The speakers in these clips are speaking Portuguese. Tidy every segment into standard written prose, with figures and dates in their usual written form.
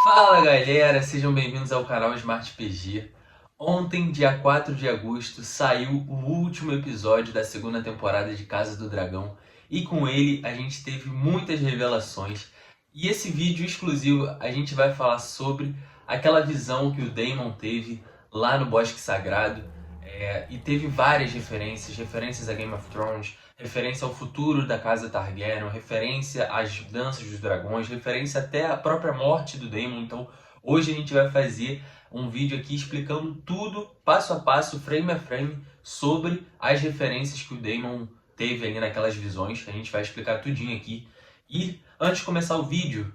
Fala galera, sejam bem-vindos ao canal Smart PG. Ontem, dia 4 de agosto, saiu o último episódio da segunda temporada de Casa do Dragão e com ele a gente teve muitas revelações. E esse vídeo exclusivo a gente vai falar sobre aquela visão que o Daemon teve lá no Bosque Sagrado, e teve várias referências a Game of Thrones, referência ao futuro da Casa Targaryen, referência às danças dos dragões, referência até à própria morte do Daemon. Então, hoje a gente vai fazer um vídeo aqui explicando tudo, passo a passo, frame a frame, sobre as referências que o Daemon teve ali naquelas visões. A gente vai explicar tudinho aqui. E antes de começar o vídeo,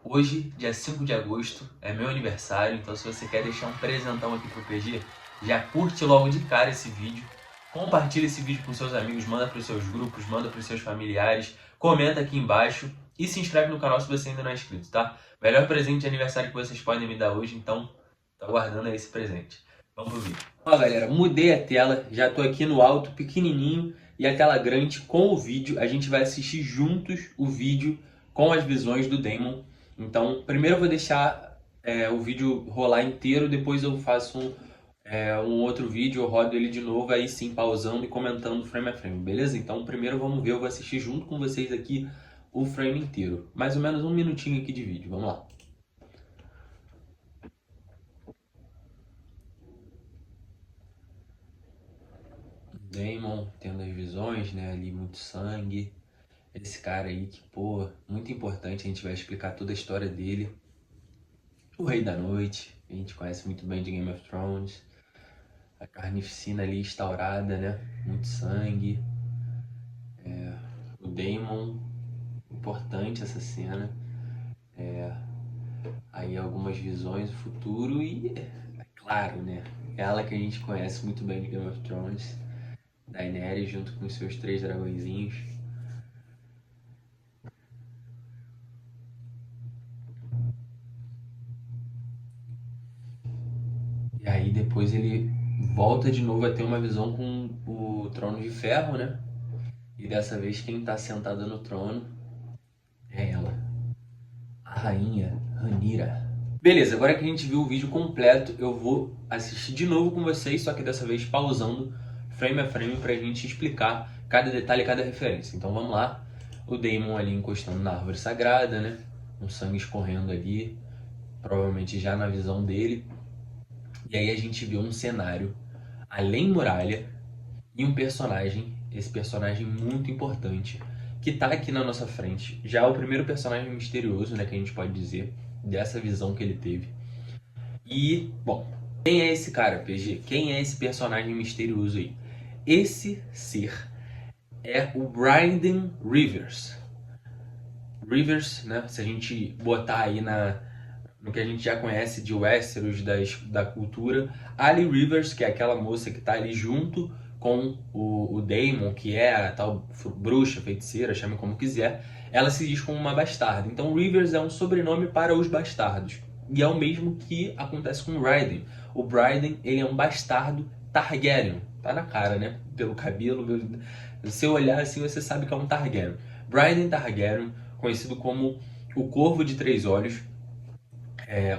hoje, dia 5 de agosto, é meu aniversário, então se você quer deixar um presentão aqui pro PG, já curte logo de cara esse vídeo, compartilha esse vídeo com seus amigos, manda para os seus grupos, manda para os seus familiares, comenta aqui embaixo e se inscreve no canal se você ainda não é inscrito, tá? Melhor presente de aniversário que vocês podem me dar hoje, então tô aguardando aí esse presente. Vamos pro vídeo. Ó galera, mudei a tela, já tô aqui no alto, pequenininho, e a tela grande com o vídeo. A gente vai assistir juntos o vídeo com as visões do Daemon. Então, primeiro eu vou deixar o vídeo rolar inteiro, depois eu faço um outro vídeo, eu rodo ele de novo, aí sim, pausando e comentando frame a frame, beleza? Então, primeiro vamos ver, eu vou assistir junto com vocês aqui o frame inteiro. Mais ou menos um minutinho aqui de vídeo, vamos lá. Daemon tendo as visões, né, ali muito sangue. Esse cara aí que, pô, muito importante, a gente vai explicar toda a história dele. O Rei da Noite, a gente conhece muito bem de Game of Thrones. A carnificina ali instaurada, né, muito sangue. O Daemon, importante essa cena. Aí algumas visões do futuro e, é claro, né, ela que a gente conhece muito bem de Game of Thrones. Daenerys junto com os seus 3 dragõezinhos. E aí depois ele volta de novo a ter uma visão com o Trono de Ferro, né? E dessa vez quem tá sentada no trono é ela, a rainha Rhaenyra. Beleza, agora que a gente viu o vídeo completo, eu vou assistir de novo com vocês, só que dessa vez pausando frame a frame pra gente explicar cada detalhe e cada referência. Então vamos lá, o Daemon ali encostando na árvore sagrada, né? Um sangue escorrendo ali, provavelmente já na visão dele. E aí a gente vê um cenário além muralha e um personagem, esse personagem muito importante, que tá aqui na nossa frente. Já é o primeiro personagem misterioso, né, que a gente pode dizer, dessa visão que ele teve. E, bom, quem é esse cara, PG? Quem é esse personagem misterioso aí? Esse ser é o Brandon Rivers. Rivers, né, se a gente botar aí no que a gente já conhece de Westeros, da cultura, Ali Rivers, que é aquela moça que tá ali junto com o Daemon, que é a tal bruxa, feiticeira, chame como quiser, ela se diz como uma bastarda. Então Rivers é um sobrenome para os bastardos. E é o mesmo que acontece com o Bryden. O Bryden, ele é um bastardo Targaryen. Tá na cara, né? Pelo cabelo. Se eu olhar assim, você sabe que é um Targaryen. Bryden Targaryen, conhecido como o Corvo de Três Olhos,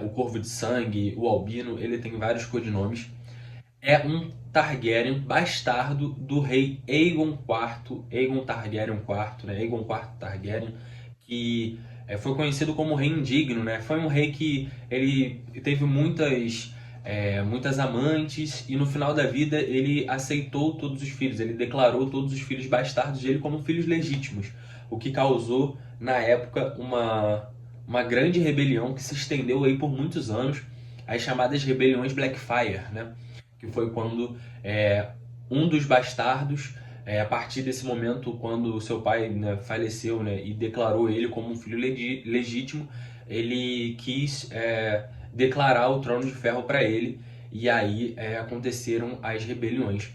o Corvo de Sangue, o Albino, ele tem vários codinomes. É um Targaryen bastardo do rei Aegon IV, Aegon Targaryen IV, né? Aegon IV Targaryen, que foi conhecido como rei indigno, né? Foi um rei que ele teve muitas amantes e no final da vida ele aceitou todos os filhos, ele declarou todos os filhos bastardos dele como filhos legítimos, o que causou na época uma grande rebelião que se estendeu aí por muitos anos, as chamadas rebeliões Blackfyre, né? Que foi quando um dos bastardos, a partir desse momento, quando o seu pai, né, faleceu, né, e declarou ele como um filho legítimo, ele quis declarar o Trono de Ferro para ele, e aí aconteceram as rebeliões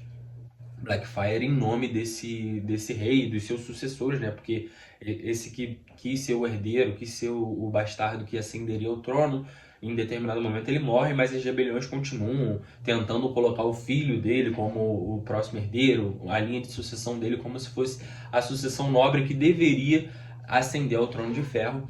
Blackfyre em nome desse rei e dos seus sucessores, né? Porque esse que quis ser o herdeiro, quis ser o bastardo que ascenderia ao trono, em determinado momento ele morre, mas as rebeliões continuam tentando colocar o filho dele como o próximo herdeiro, a linha de sucessão dele como se fosse a sucessão nobre que deveria ascender ao Trono de Ferro.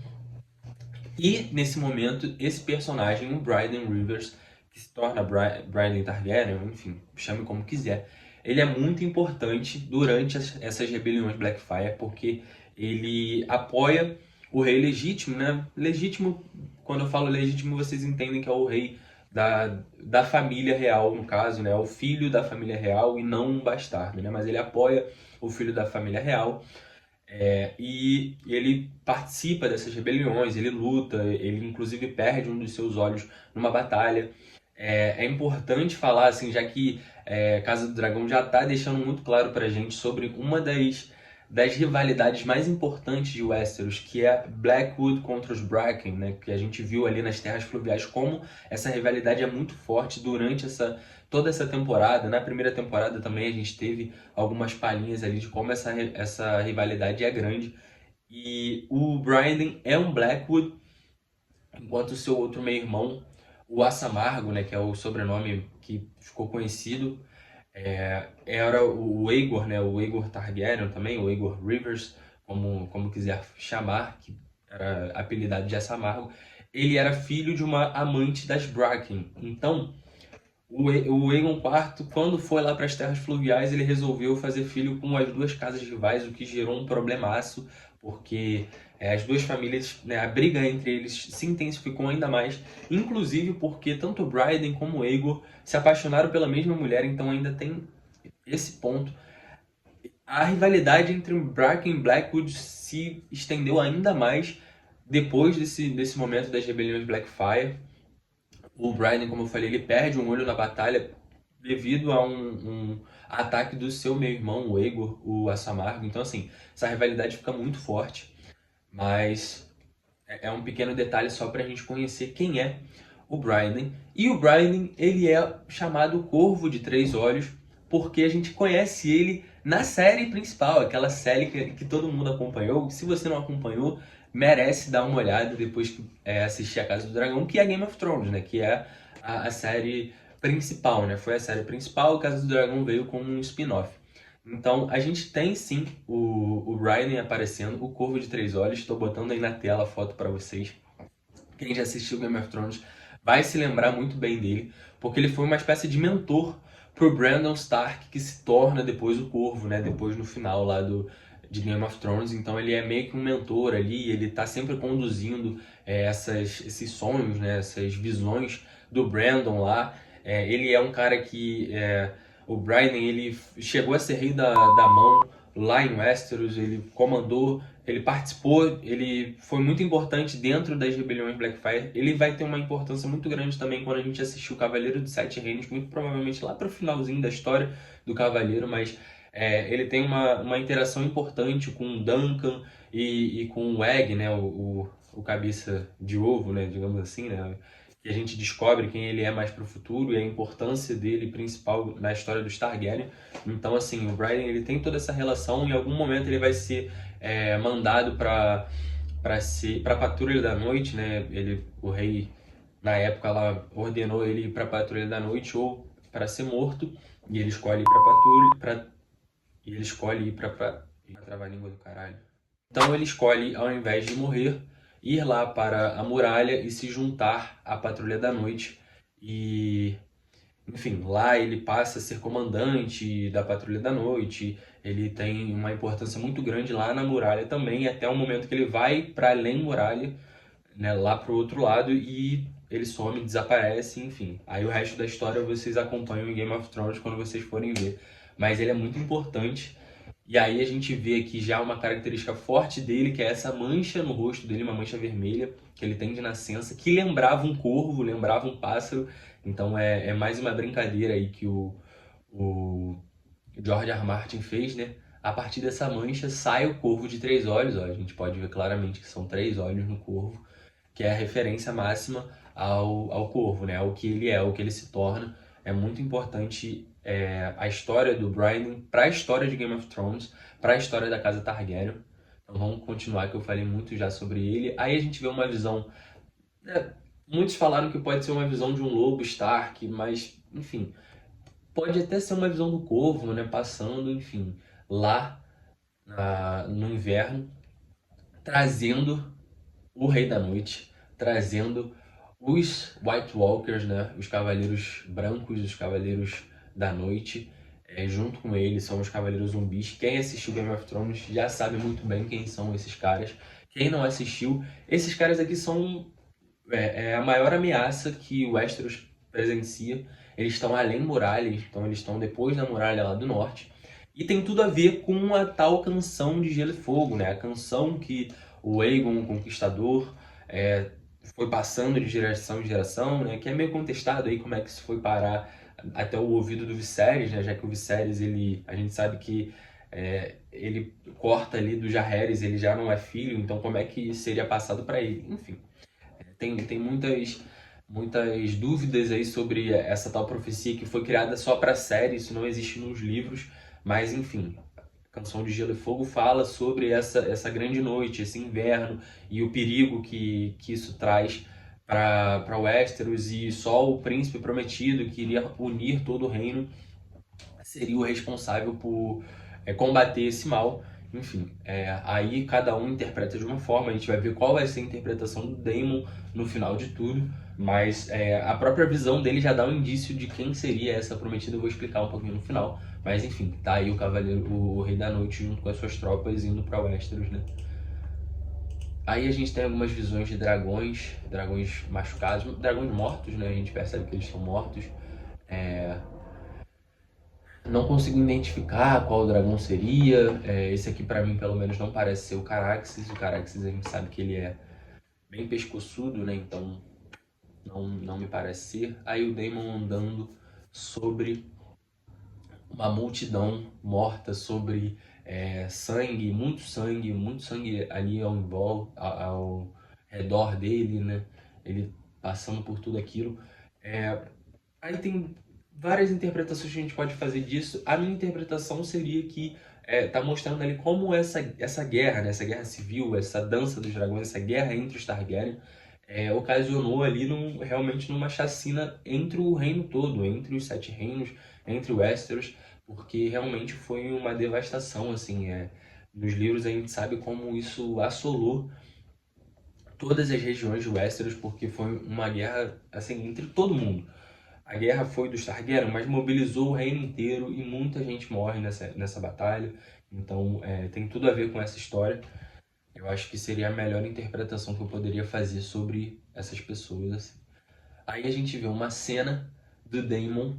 E, nesse momento, esse personagem, o Bryden Rivers, que se torna Bryden Targaryen, enfim, chame como quiser, ele é muito importante durante essas rebeliões Blackfyre, porque ele apoia o rei legítimo, né? Legítimo, quando eu falo legítimo, vocês entendem que é o rei da família real, no caso, né? O filho da família real e não um bastardo, né? Mas ele apoia o filho da família real, e ele participa dessas rebeliões, ele luta, ele inclusive perde um dos seus olhos numa batalha. É importante falar, assim, já que Casa do Dragão já está deixando muito claro pra gente sobre uma das rivalidades mais importantes de Westeros, que é Blackwood contra os Bracken, né? Que a gente viu ali nas Terras Fluviais como essa rivalidade é muito forte durante toda essa temporada. Na primeira temporada também a gente teve algumas palhinhas ali de como essa rivalidade é grande. E o Brandon é um Blackwood, enquanto o seu outro meio-irmão, o Assamargo, né, que é o sobrenome que ficou conhecido, era o Aegor, né, o Aegor Targaryen também, o Aegor Rivers, como quiser chamar, que era apelidado de Assamargo. Ele era filho de uma amante das Bracken. Então, o Aegon IV, quando foi lá para as Terras Fluviais, ele resolveu fazer filho com as duas casas rivais, o que gerou um problemaço, porque as duas famílias, né, a briga entre eles se intensificou ainda mais, inclusive porque tanto o Bryden como o Aegor se apaixonaram pela mesma mulher, então ainda tem esse ponto. A rivalidade entre Bracken e Blackwood se estendeu ainda mais depois desse momento das rebeliões Blackfyre. O Bryden, como eu falei, ele perde um olho na batalha devido a um ataque do seu meio-irmão, o Aegor, o Assamargo. Então, assim, essa rivalidade fica muito forte, mas é um pequeno detalhe só pra gente conhecer quem é o Bryden. E o Bryden, ele é chamado Corvo de Três Olhos, porque a gente conhece ele na série principal, aquela série que todo mundo acompanhou. Se você não acompanhou, merece dar uma olhada depois que assistir a Casa do Dragão, que é Game of Thrones, né? Que é a série principal, né? Foi a série principal, Casa do Dragão veio como um spin-off. Então, a gente tem sim o Bryden aparecendo, o Corvo de Três Olhos. Estou botando aí na tela a foto para vocês. Quem já assistiu Game of Thrones vai se lembrar muito bem dele, porque ele foi uma espécie de mentor pro Brandon Stark, que se torna depois o Corvo, né? Depois no final lá de Game of Thrones. Então ele é meio que um mentor ali, ele tá sempre conduzindo esses sonhos, né? Essas visões do Brandon lá. Ele é um cara que o Bryden, ele chegou a ser rei da mão lá em Westeros, ele comandou, ele participou, ele foi muito importante dentro das rebeliões Blackfyre. Ele vai ter uma importância muito grande também quando a gente assistir o Cavaleiro dos Sete Reinos, muito provavelmente lá para o finalzinho da história do Cavaleiro, mas ele tem uma interação importante com o Duncan e com o Egg, né, o cabeça de ovo, né, digamos assim, né, que a gente descobre quem ele é mais pro futuro e a importância dele principal na história do Targaryen. Então, assim, o Bryden, ele tem toda essa relação. Em algum momento ele vai ser mandado para Patrulha da Noite, né? O rei na época ela ordenou ele ir para Patrulha da Noite ou para ser morto, e ele escolhe ir para Patrulha, e ele escolhe ir para travar a língua do caralho. Então ele escolhe, ao invés de morrer, ir lá para a muralha e se juntar à Patrulha da Noite. E, enfim, lá ele passa a ser comandante da Patrulha da Noite. Ele tem uma importância muito grande lá na muralha também, até o momento que ele vai para além muralha, né, lá pro outro lado, e ele some, desaparece, enfim. Aí o resto da história vocês acompanham em Game of Thrones quando vocês forem ver. Mas ele é muito importante. E aí a gente vê aqui já uma característica forte dele, que é essa mancha no rosto dele, uma mancha vermelha, que ele tem de nascença, que lembrava um corvo, lembrava um pássaro. Então é mais uma brincadeira aí que o George R. R. Martin fez, né? A partir dessa mancha sai o corvo de três olhos, ó. A gente pode ver claramente que são três olhos no corvo, que é a referência máxima ao corvo, né? Ao que ele é, ao que ele se torna. É muito importante a história do Bryden para a história de Game of Thrones, para a história da Casa Targaryen. Então vamos continuar, que eu falei muito já sobre ele. Aí a gente vê uma visão... muitos falaram que pode ser uma visão de um lobo Stark, mas, enfim... Pode até ser uma visão do corvo, né? Passando, enfim, lá no inverno, trazendo o Rei da Noite trazendo os White Walkers, né? Os Cavaleiros Brancos, os Cavaleiros da Noite. Junto com eles são os Cavaleiros Zumbis. Quem assistiu Game of Thrones já sabe muito bem quem são esses caras. Quem não assistiu, esses caras aqui são a maior ameaça que o Westeros presencia. Eles estão além muralha, então eles estão depois da muralha lá do norte. E tem tudo a ver com a tal canção de Gelo e Fogo, né? A canção que o Aegon, o Conquistador, foi passando de geração em geração, né? Que é meio contestado aí como é que isso foi parar até o ouvido do Viserys, né? Já que o Viserys, a gente sabe que ele corta ali do Jaehaerys, ele já não é filho, então como é que seria passado para ele? Enfim, tem muitas dúvidas aí sobre essa tal profecia que foi criada só para a série, isso não existe nos livros, mas enfim, Canção de Gelo e Fogo fala sobre essa grande noite, esse inverno e o perigo que isso traz para Westeros, e só o príncipe prometido que iria unir todo o reino seria o responsável por combater esse mal. Enfim, aí cada um interpreta de uma forma, a gente vai ver qual vai ser a interpretação do Daemon no final de tudo, mas a própria visão dele já dá um indício de quem seria essa prometida, eu vou explicar um pouquinho no final. Mas enfim, tá aí o Cavaleiro, o Rei da Noite junto com as suas tropas indo para Westeros, né? Aí a gente tem algumas visões de dragões machucados, dragões mortos, né? A gente percebe que eles estão mortos. Não consigo identificar qual dragão seria. Esse aqui pra mim pelo menos não parece ser o Caraxes. O Caraxes a gente sabe que ele é bem pescoçudo, né? Então não me parece ser. Aí o Daemon andando sobre uma multidão morta, sobre sangue, muito sangue ali ao redor dele, né? Ele passando por tudo aquilo. Aí tem várias interpretações que a gente pode fazer disso. A minha interpretação seria que tá mostrando ali como essa guerra, né? Essa guerra civil, essa dança dos dragões, essa guerra entre os Targaryen, ocasionou ali realmente numa chacina entre o reino todo, entre os 7 reinos, entre Westeros, porque realmente foi uma devastação, assim, nos livros a gente sabe como isso assolou todas as regiões de Westeros, porque foi uma guerra, assim, entre todo mundo. A guerra foi dos Targaryen, mas mobilizou o reino inteiro e muita gente morre nessa batalha. Então tem tudo a ver com essa história. Eu acho que seria a melhor interpretação que eu poderia fazer sobre essas pessoas. Assim. Aí a gente vê uma cena do Daemon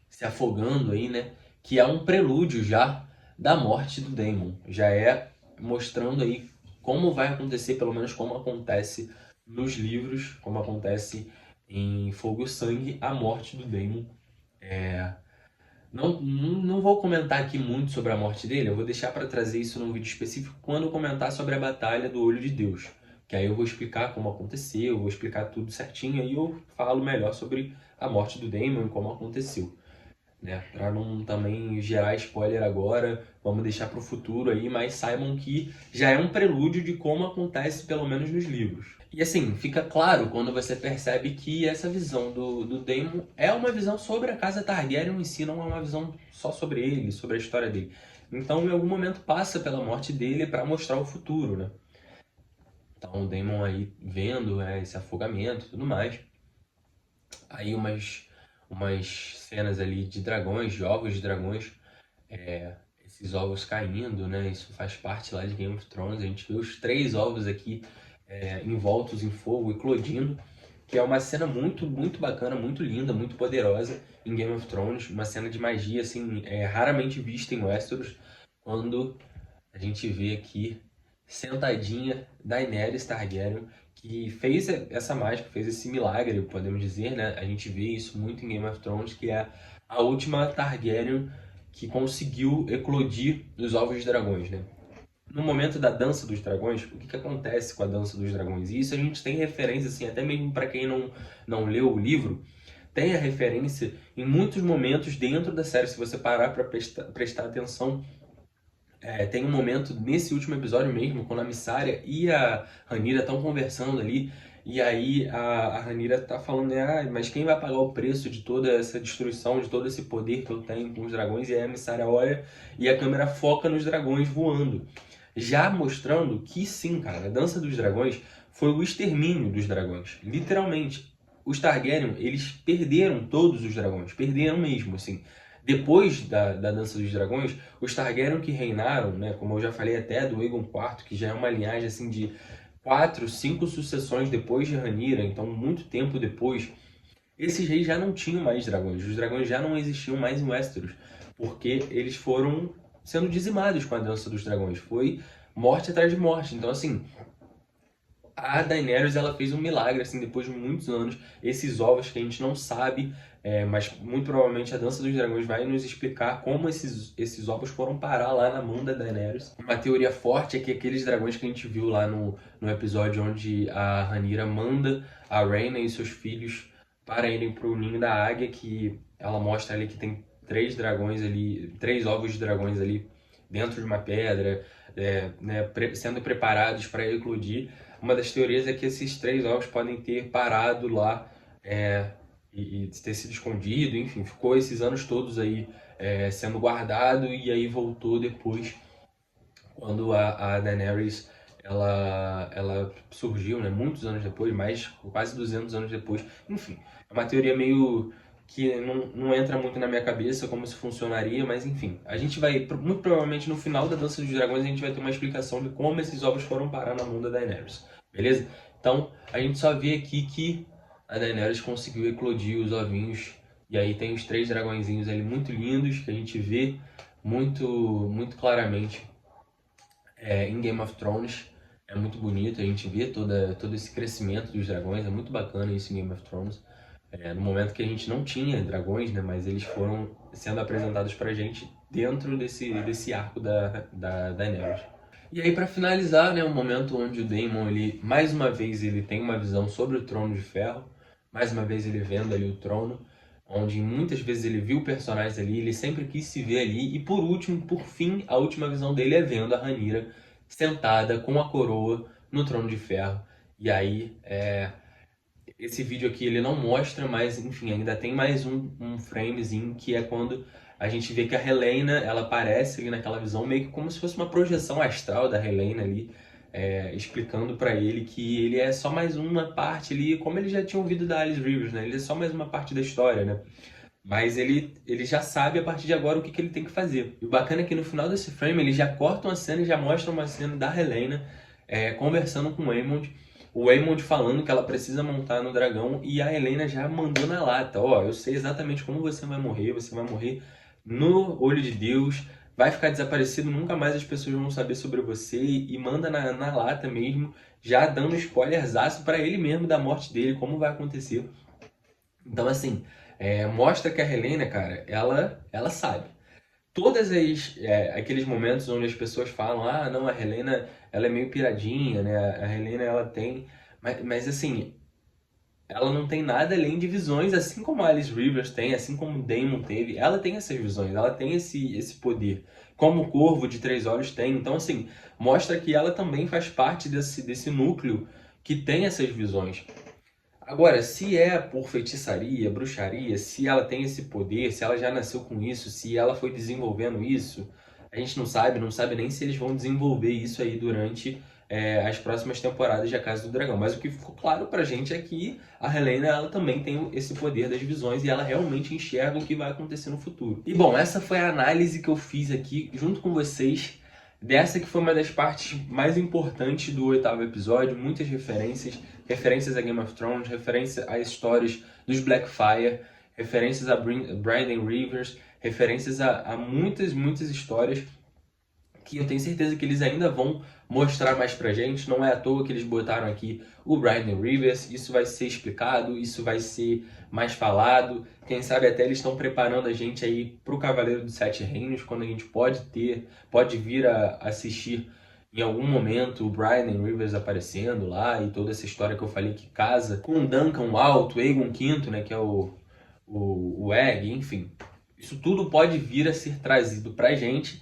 se afogando aí, né? Que é um prelúdio já da morte do Daemon. Já é mostrando aí como vai acontecer, pelo menos como acontece nos livros, como acontece em Fogo e Sangue, a morte do Daemon. Não vou comentar aqui muito sobre a morte dele, eu vou deixar para trazer isso num vídeo específico quando eu comentar sobre a Batalha do Olho de Deus. Que aí eu vou explicar como aconteceu, eu vou explicar tudo certinho, aí eu falo melhor sobre a morte do Daemon e como aconteceu. Né? Para não também gerar spoiler agora, vamos deixar para o futuro aí, mas saibam que já é um prelúdio de como acontece, pelo menos nos livros. E assim, fica claro quando você percebe que essa visão do Daemon é uma visão sobre a casa Targaryen em si, não é uma visão só sobre ele, sobre a história dele. Então, em algum momento, passa pela morte dele para mostrar o futuro, né? Então, o Daemon aí vendo esse afogamento e tudo mais. Aí umas cenas ali de dragões, de ovos de dragões, esses ovos caindo, né? Isso faz parte lá de Game of Thrones. A gente vê os 3 ovos aqui envoltos em fogo, eclodindo, que é uma cena muito, muito bacana, muito linda, muito poderosa em Game of Thrones. Uma cena de magia, assim, raramente vista em Westeros, quando a gente vê aqui sentadinha Daenerys Targaryen, que fez essa mágica, fez esse milagre, podemos dizer, né? A gente vê isso muito em Game of Thrones, que é a última Targaryen que conseguiu eclodir os ovos de dragões, né? No momento da dança dos dragões, o que acontece com a dança dos dragões? E isso a gente tem referência, assim, até mesmo para quem não leu o livro, tem a referência em muitos momentos dentro da série, se você parar para prestar atenção. Tem um momento nesse último episódio mesmo, quando a Missária e a Rhaenyra estão conversando ali, e aí a Rhaenyra tá falando, né, mas quem vai pagar o preço de toda essa destruição, de todo esse poder que eu tenho com os dragões? E aí a Missária olha e a câmera foca nos dragões voando. já mostrando que sim, cara, a Dança dos Dragões foi o extermínio dos dragões, literalmente. Os Targaryen, eles perderam todos os dragões, perderam mesmo, assim. Depois da Dança dos Dragões, os Targaryen que reinaram, né, como eu já falei até do Aegon IV, que já é uma linhagem assim de 4, 5 sucessões depois de Rhaenyra, então muito tempo depois, esses reis já não tinham mais dragões. Os dragões já não existiam mais em Westeros, porque eles foram sendo dizimados com a Dança dos Dragões. Foi morte atrás de morte. Então, assim, a Daenerys, ela fez um milagre, assim, depois de muitos anos. Esses ovos que a gente não sabe, mas muito provavelmente a Dança dos Dragões vai nos explicar como esses ovos foram parar lá na mão da Daenerys. Uma teoria forte é que aqueles dragões que a gente viu lá no episódio onde a Rhaenyra manda a Rhaena e seus filhos para irem para o ninho da águia, que ela mostra ali que tem 3 dragões ali, 3 ovos de dragões ali dentro de uma pedra, né, sendo preparados para eclodir. Uma das teorias é que esses 3 ovos podem ter parado lá e ter sido escondido, enfim, ficou esses anos todos aí sendo guardado e aí voltou depois, quando a Daenerys ela surgiu, né, muitos anos depois, mais quase 200 anos depois. Enfim, é uma teoria meio que não entra muito na minha cabeça como isso funcionaria, mas enfim, a gente vai, muito provavelmente no final da Dança dos Dragões, a gente vai ter uma explicação de como esses ovos foram parar na mão da Daenerys, beleza? Então, a gente só vê aqui que a Daenerys conseguiu eclodir os ovinhos, e aí tem os 3 dragõezinhos ali muito lindos, que a gente vê muito claramente em Game of Thrones. É muito bonito, a gente vê todo esse crescimento dos dragões, é muito bacana isso em Game of Thrones. No momento que a gente não tinha dragões, né, mas eles foram sendo apresentados pra gente dentro desse arco da Daenerys. E aí, para finalizar, né, o momento onde o Daemon, ele, mais uma vez, ele tem uma visão sobre o Trono de Ferro, mais uma vez ele vendo ali o trono, onde muitas vezes ele viu personagens ali, ele sempre quis se ver ali, e por último, por fim, a última visão dele é vendo a Rhaenyra sentada com a coroa no Trono de Ferro. E aí, esse vídeo aqui ele não mostra, mas enfim, ainda tem mais um framezinho que é quando a gente vê que a Helaena, ela aparece ali naquela visão meio que como se fosse uma projeção astral da Helaena ali, explicando pra ele que ele é só mais uma parte ali, como ele já tinha ouvido da Alice Rivers, né? Ele é só mais uma parte da história, né? Mas ele já sabe a partir de agora o que ele tem que fazer. E o bacana é que no final desse frame eles já cortam a cena e já mostram uma cena da Helaena conversando com o Aemond falando que ela precisa montar no dragão e a Helaena já mandou na lata. Ó, eu sei exatamente como você vai morrer no olho de Deus, vai ficar desaparecido, nunca mais as pessoas vão saber sobre você e manda na lata mesmo, já dando spoilerzaço pra ele mesmo da morte dele, como vai acontecer. Então assim, mostra que a Helaena, cara, ela sabe. Todas aqueles momentos onde as pessoas falam, ah, não, a Helaena, ela é meio piradinha, né? A Helaena, ela tem... Mas assim, ela não tem nada além de visões, assim como a Alice Rivers tem, assim como o Daemon teve. Ela tem essas visões, ela tem esse poder. Como o Corvo de 3 Olhos tem. Então, assim, mostra que ela também faz parte desse núcleo que tem essas visões. Agora, se é por feitiçaria, bruxaria, se ela tem esse poder, se ela já nasceu com isso, se ela foi desenvolvendo isso, a gente não sabe nem se eles vão desenvolver isso aí durante as próximas temporadas de A Casa do Dragão. Mas o que ficou claro pra gente é que a Helaena, ela também tem esse poder das visões e ela realmente enxerga o que vai acontecer no futuro. E bom, essa foi a análise que eu fiz aqui junto com vocês dessa que foi uma das partes mais importantes do 8º episódio, muitas referências a Game of Thrones, referências às histórias dos Blackfyre, referências a Brandon Rivers, referências a muitas histórias que eu tenho certeza que eles ainda vão mostrar mais pra gente. Não é à toa que eles botaram aqui o Brandon Rivers, isso vai ser explicado, isso vai ser mais falado. Quem sabe até eles estão preparando a gente aí pro Cavaleiro dos Sete Reinos, quando a gente pode vir a assistir em algum momento o Brandon Rivers aparecendo lá e toda essa história que eu falei que casa com o Duncan Alto, Aegon V, né, que é o Egg, enfim. Isso tudo pode vir a ser trazido pra gente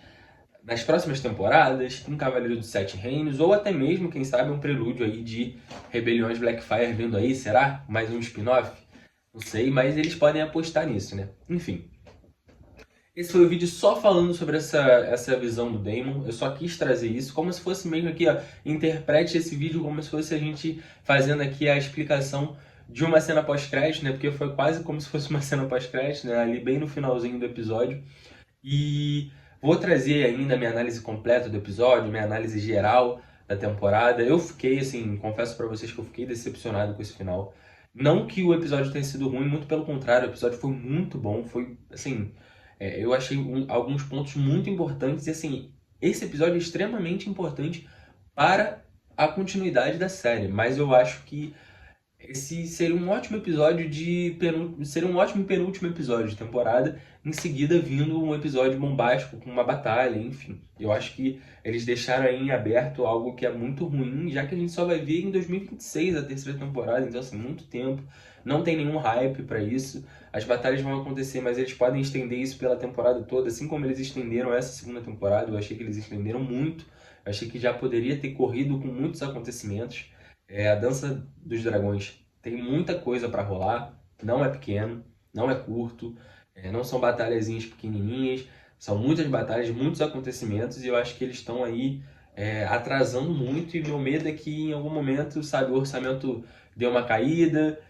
nas próximas temporadas, em Cavaleiro dos Sete Reinos, ou até mesmo, quem sabe, um prelúdio aí de Rebeliões Blackfyre vindo aí, será? Mais um spin-off? Não sei, mas eles podem apostar nisso, né? Enfim. Esse foi o vídeo só falando sobre essa visão do Daemon. Eu só quis trazer isso como se fosse mesmo aqui, ó. Interprete esse vídeo como se fosse a gente fazendo aqui a explicação de uma cena pós-crédito, né? Porque foi quase como se fosse uma cena pós-crédito, né? Ali bem no finalzinho do episódio. E vou trazer ainda a minha análise completa do episódio, minha análise geral da temporada. Eu fiquei, assim, confesso pra vocês que eu fiquei decepcionado com esse final. Não que o episódio tenha sido ruim, muito pelo contrário, o episódio foi muito bom, foi, assim, eu achei alguns pontos muito importantes e, assim, esse episódio é extremamente importante para a continuidade da série, mas eu acho que esse seria um ótimo episódio seria um ótimo penúltimo episódio de temporada, em seguida vindo um episódio bombástico com uma batalha, enfim. Eu acho que eles deixaram aí em aberto algo que é muito ruim, já que a gente só vai ver em 2026 a terceira temporada, então assim, muito tempo. Não tem nenhum hype pra isso. As batalhas vão acontecer, mas eles podem estender isso pela temporada toda, assim como eles estenderam essa segunda temporada. Eu achei que eles estenderam muito. Eu achei que já poderia ter corrido com muitos acontecimentos. A Dança dos Dragões tem muita coisa para rolar, não é pequeno, não é curto, não são batalhazinhas pequenininhas, são muitas batalhas, muitos acontecimentos e eu acho que eles estão aí atrasando muito e meu medo é que em algum momento, sabe, o orçamento dê uma caída,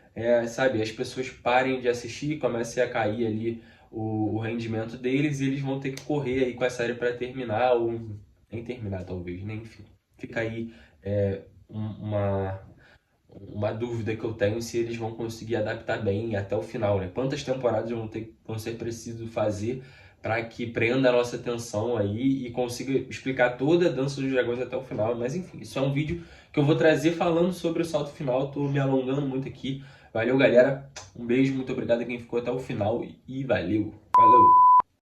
sabe, as pessoas parem de assistir, comecem a cair ali o rendimento deles e eles vão ter que correr aí com a série para terminar ou nem terminar talvez, né? Enfim, fica aí uma dúvida que eu tenho se eles vão conseguir adaptar bem até o final, né? Quantas temporadas vão ser preciso fazer para que prenda a nossa atenção aí e consiga explicar toda a Dança dos Dragões até o final. Mas enfim, isso é um vídeo que eu vou trazer falando sobre o salto final. Tô me alongando muito aqui. Valeu, galera. Um beijo, muito obrigado a quem ficou até o final e valeu. Falou!